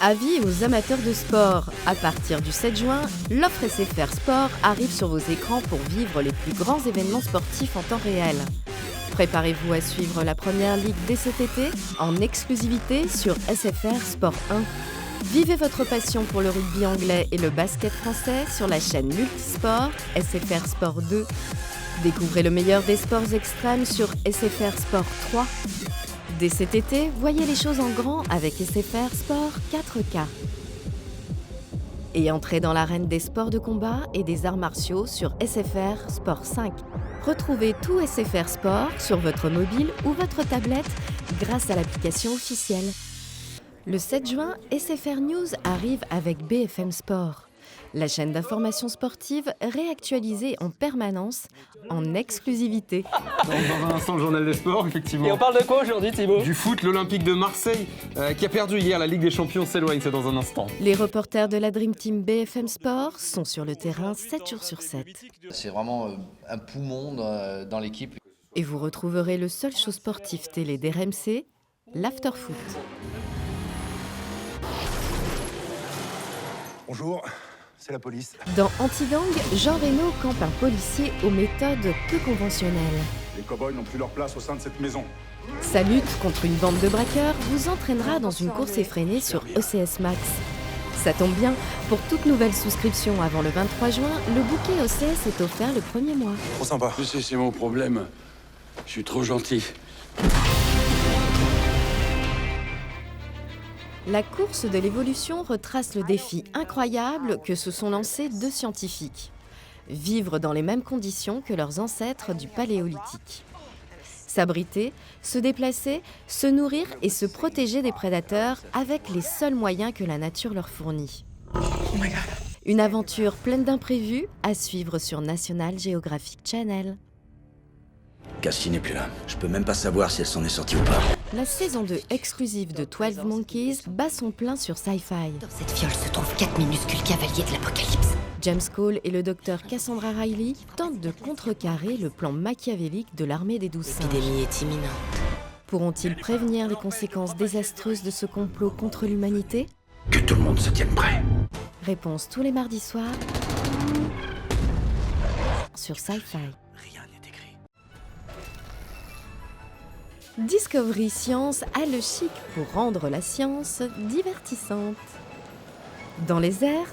Avis aux amateurs de sport. À partir du 7 juin, l'offre SFR Sport arrive sur vos écrans pour vivre les plus grands événements sportifs en temps réel. Préparez-vous à suivre la première ligue dès cet été en exclusivité sur SFR Sport 1. Vivez votre passion pour le rugby anglais et le basket français sur la chaîne Multisport SFR Sport 2. Découvrez le meilleur des sports extrêmes sur SFR Sport 3. Dès cet été, voyez les choses en grand avec SFR Sport 4K. Et entrez dans l'arène des sports de combat et des arts martiaux sur SFR Sport 5. Retrouvez tout SFR Sport sur votre mobile ou votre tablette grâce à l'application officielle. Le 7 juin, SFR News arrive avec BFM Sport, la chaîne d'information sportive réactualisée en permanence, en exclusivité. Dans un instant, le journal des sports, effectivement. Et on parle de quoi aujourd'hui, Thibaut ? Du foot, l'Olympique de Marseille, qui a perdu hier la Ligue des Champions, s'éloigne, c'est dans un instant. Les reporters de la Dream Team BFM Sport sont sur le terrain 7 jours sur 7. C'est vraiment un poumon dans l'équipe. Et vous retrouverez le seul show sportif télé d'RMC, l'Afterfoot. Bonjour, c'est la police. Dans Anti-Gang, Jean Reno campe un policier aux méthodes peu conventionnelles. Les cow-boys n'ont plus leur place au sein de cette maison. Sa lutte contre une bande de braqueurs vous entraînera dans une course effrénée sur OCS Max. Ça tombe bien, pour toute nouvelle souscription avant le 23 juin, le bouquet OCS est offert le premier mois. Trop sympa. Tu sais, c'est mon problème. Je suis trop gentil. La course de l'évolution retrace le défi incroyable que se sont lancés deux scientifiques. Vivre dans les mêmes conditions que leurs ancêtres du Paléolithique. S'abriter, se déplacer, se nourrir et se protéger des prédateurs avec les seuls moyens que la nature leur fournit. Une aventure pleine d'imprévus à suivre sur National Geographic Channel. Cassie n'est plus là. Je peux même pas savoir si elle s'en est sortie ou pas. La saison 2 exclusive de 12 Monkeys bat son plein sur Sci-Fi. Dans cette fiole se trouvent 4 minuscules cavaliers de l'apocalypse. James Cole et le docteur Cassandra Riley tentent de contrecarrer le plan machiavélique de l'armée des 12 singes. L'épidémie est imminente. Pourront-ils prévenir les conséquences désastreuses de ce complot contre l'humanité ? Que tout le monde se tienne prêt. Réponse tous les mardis soirs sur Sci-Fi. Rien n'est écrit. Discovery Science a le chic pour rendre la science divertissante. Dans les airs,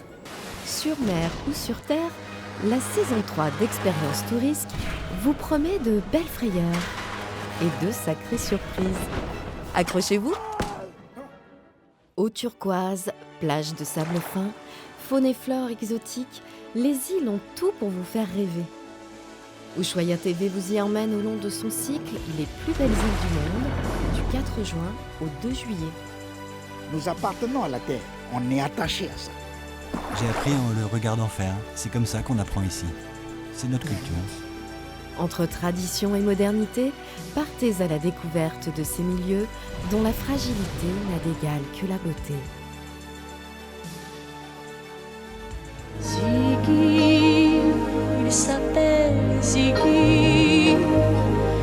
sur mer ou sur terre, la saison 3 d'Expérience Touriste vous promet de belles frayeurs et de sacrées surprises. Accrochez-vous! Eau turquoise, plage de sable fin, faune et flore exotiques, les îles ont tout pour vous faire rêver. Ushuaïa TV vous y emmène au long de son cycle Les plus belles îles du monde, du 4 juin au 2 juillet. Nous appartenons à la Terre, on est attachés à ça. J'ai appris en le regardant faire, c'est comme ça qu'on apprend ici. C'est notre culture. Entre tradition et modernité, partez à la découverte de ces milieux dont la fragilité n'a d'égal que la beauté. Ziggy, il s'appelle Ziggy,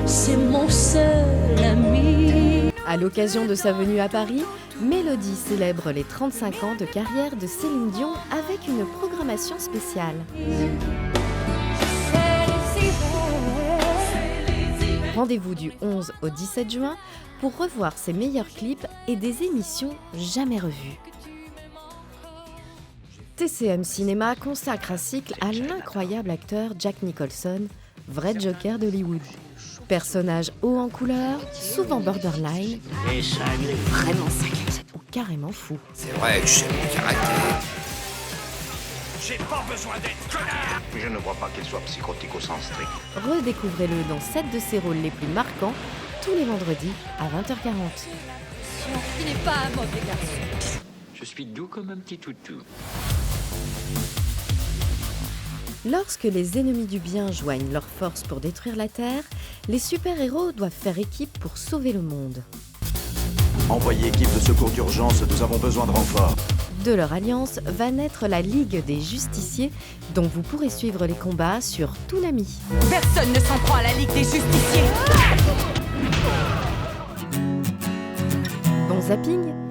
c'est mon seul ami. À l'occasion de sa venue à Paris, Mélodie célèbre les 35 ans de carrière de Céline Dion avec une programmation spéciale. Rendez-vous du 11 au 17 juin pour revoir ses meilleurs clips et des émissions jamais revues. TCM Cinéma consacre un cycle à l'incroyable acteur Jack Nicholson, vrai Joker d'Hollywood. Personnage haut en couleur, souvent borderline, Et ça, il est vraiment sacré. ou carrément fou. C'est vrai que j'ai mon caractère. J'ai pas besoin d'être connard. Je ne vois pas qu'il soit psychotique au sens strict. Redécouvrez-le dans 7 de ses rôles les plus marquants, tous les vendredis à 20h40. Il n'est pas un mauvais garçon. Je suis doux comme un petit toutou. Lorsque les ennemis du bien joignent leurs forces pour détruire la Terre, les super-héros doivent faire équipe pour sauver le monde. Envoyez équipe de secours d'urgence, nous avons besoin de renforts. De leur alliance va naître la Ligue des Justiciers, dont vous pourrez suivre les combats sur Toonami. Personne ne s'en prend à la Ligue des Justiciers. Bon zapping!